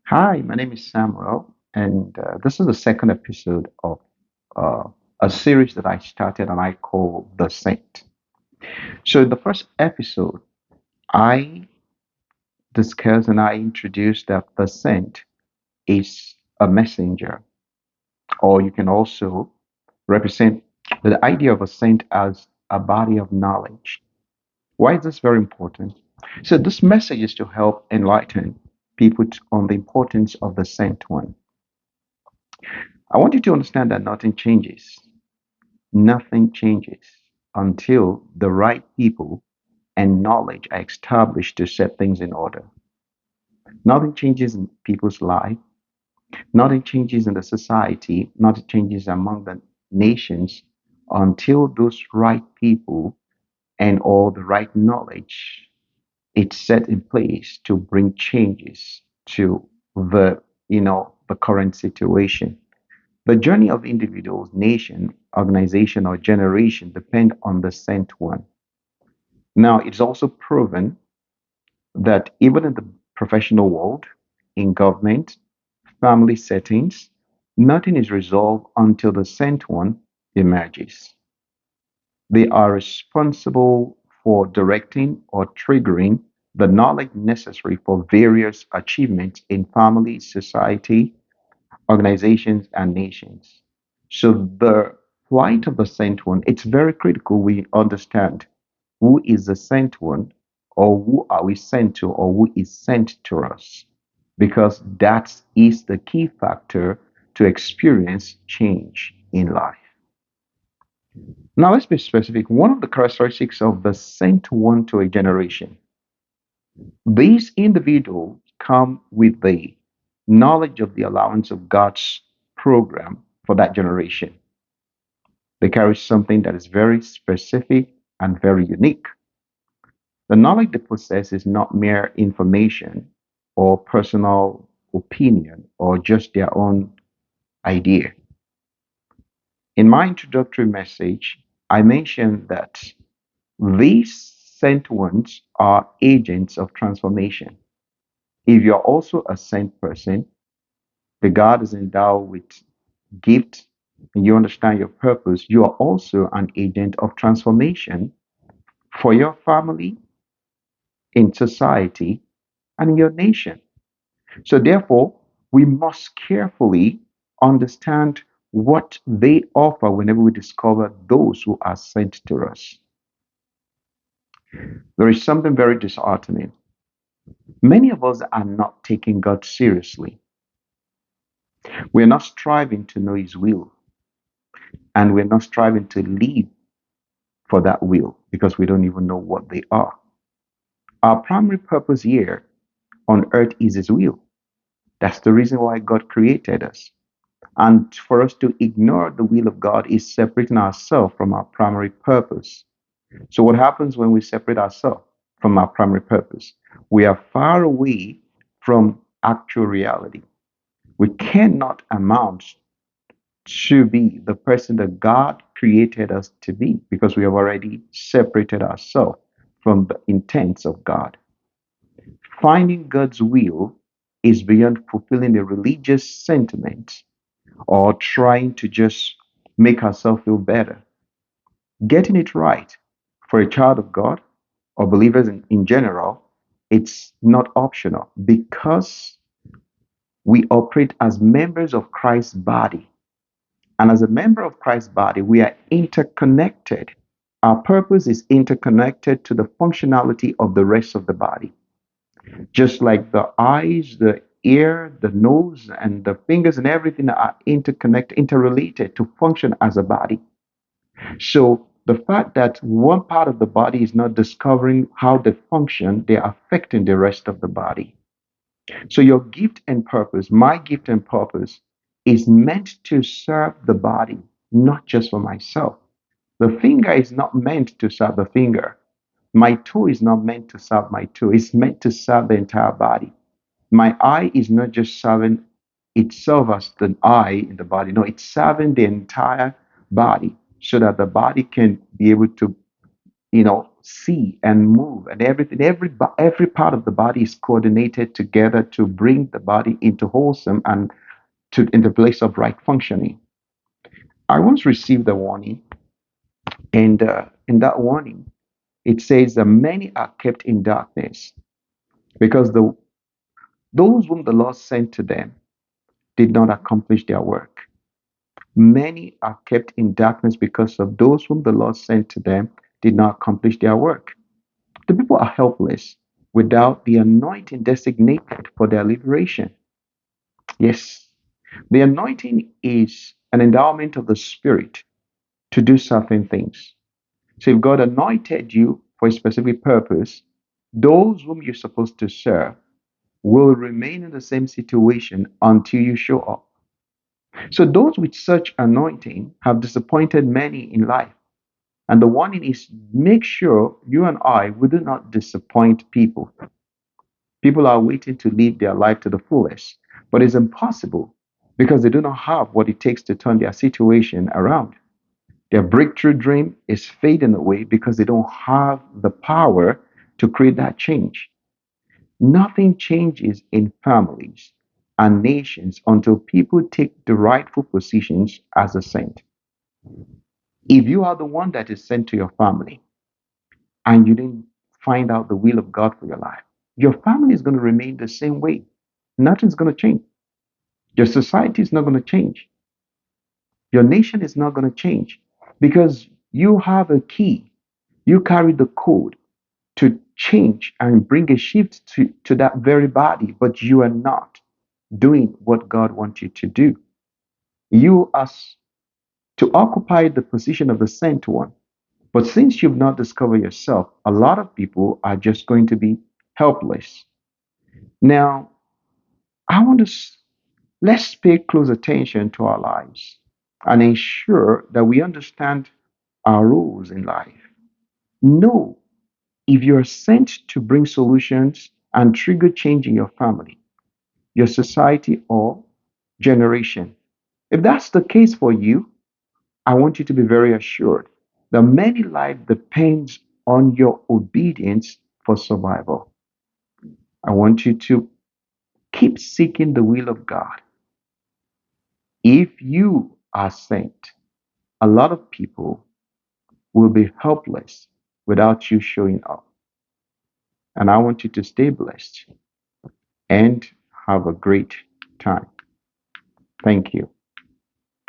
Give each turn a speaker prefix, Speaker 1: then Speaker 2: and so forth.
Speaker 1: Hi, my name is Samuel, and this is the second episode of uh, a series that I started and I call The Saint. So, in the first episode, I discussed and I introduced that the saint is a messenger, or you can also represent the idea of a saint as a body of knowledge. Why is this very important? So, this message is to help enlighten people on the importance of the sent one. I want you to understand that nothing changes. Nothing changes until the right people and knowledge are established to set things in order. Nothing changes in people's life. Nothing changes in the society. Nothing changes among the nations until those right people and all the right knowledge is set in place to bring changes to the current situation. The journey of individuals, nation, organization, or generation depend on the sent one. Now, it's also proven that even in the professional world, in government, family settings, nothing is resolved until the sent one emerges. They are responsible for directing or triggering the knowledge necessary for various achievements in family, society, organizations, and nations. So the flight of the sent one, it's very critical we understand who is the sent one, or who are we sent to, or who is sent to us, because that is the key factor to experience change in life. Now let's be specific. One of the characteristics of the sent one to a generation, these individuals come with the knowledge of the allowance of God's program for that generation. They carry something that is very specific and very unique. The knowledge they possess is not mere information or personal opinion or just their own idea. In my introductory message, I mentioned that these sent ones are agents of transformation. If you're also a sent person, the God is endowed with gift and you understand your purpose, you are also an agent of transformation for your family, in society, and in your nation. So, therefore, we must carefully understand what they offer whenever we discover those who are sent to us. There is something very disheartening. Many of us are not taking God seriously. We're not striving to know His will, and we're not striving to live for that will because we don't even know what they are. Our primary purpose here on earth is His will. That's the reason why God created us. And for us to ignore the will of God is separating ourselves from our primary purpose. So, what happens when we separate ourselves from our primary purpose? We are far away from actual reality. We cannot amount to be the person that God created us to be because we have already separated ourselves from the intents of God. Finding God's will is beyond fulfilling a religious sentiment or trying to just make ourselves feel better. Getting it right for a child of God or believers in general, it's not optional because we operate as members of Christ's body. And as a member of Christ's body, we are interconnected. Our purpose is interconnected to the functionality of the rest of the body. Just like the eyes, the ear, the nose, and the fingers and everything are interconnected, interrelated to function as a body. So the fact that one part of the body is not discovering how they function, they're affecting the rest of the body. So your gift and purpose, my gift and purpose, is meant to serve the body, not just for myself. The finger is not meant to serve the finger. My toe is not meant to serve my toe. It's meant to serve the entire body. My eye is not just serving itself as the eye in the body. No, it's serving the entire body so that the body can be able to, see and move, and everything, every part of the body is coordinated together to bring the body into wholesome and to in the place of right functioning. I once received a warning, and in that warning, it says that many are kept in darkness because those whom the Lord sent to them did not accomplish their work. Many are kept in darkness because of those whom the Lord sent to them did not accomplish their work. The people are helpless without the anointing designated for their liberation. Yes, the anointing is an endowment of the Spirit to do certain things. So if God anointed you for a specific purpose, those whom you're supposed to serve will remain in the same situation until you show up. So those with such anointing have disappointed many in life. And the warning is make sure you and I we do not disappoint people. People are waiting to live their life to the fullest, but it's impossible because they do not have what it takes to turn their situation around. Their breakthrough dream is fading away because they don't have the power to create that change. Nothing changes in families and nations until people take the rightful positions as a saint. If you are the one that is sent to your family and you didn't find out the will of God for your life, your family is going to remain the same way. Nothing's going to change. Your society is not going to change. Your nation is not going to change because you have a key. You carry the code to change and bring a shift to that very body, but you are not doing what God wants you to do. You are to occupy the position of the sent one. But since you've not discovered yourself, a lot of people are just going to be helpless. Now, I want to let's pay close attention to our lives and ensure that we understand our roles in life. Know if you're sent to bring solutions and trigger change in your family, your society, or generation. If that's the case for you, I want you to be very assured that many life depends on your obedience for survival. I want you to keep seeking the will of God. If you are sent, a lot of people will be helpless without you showing up. And I want you to stay blessed and have a great time. Thank you.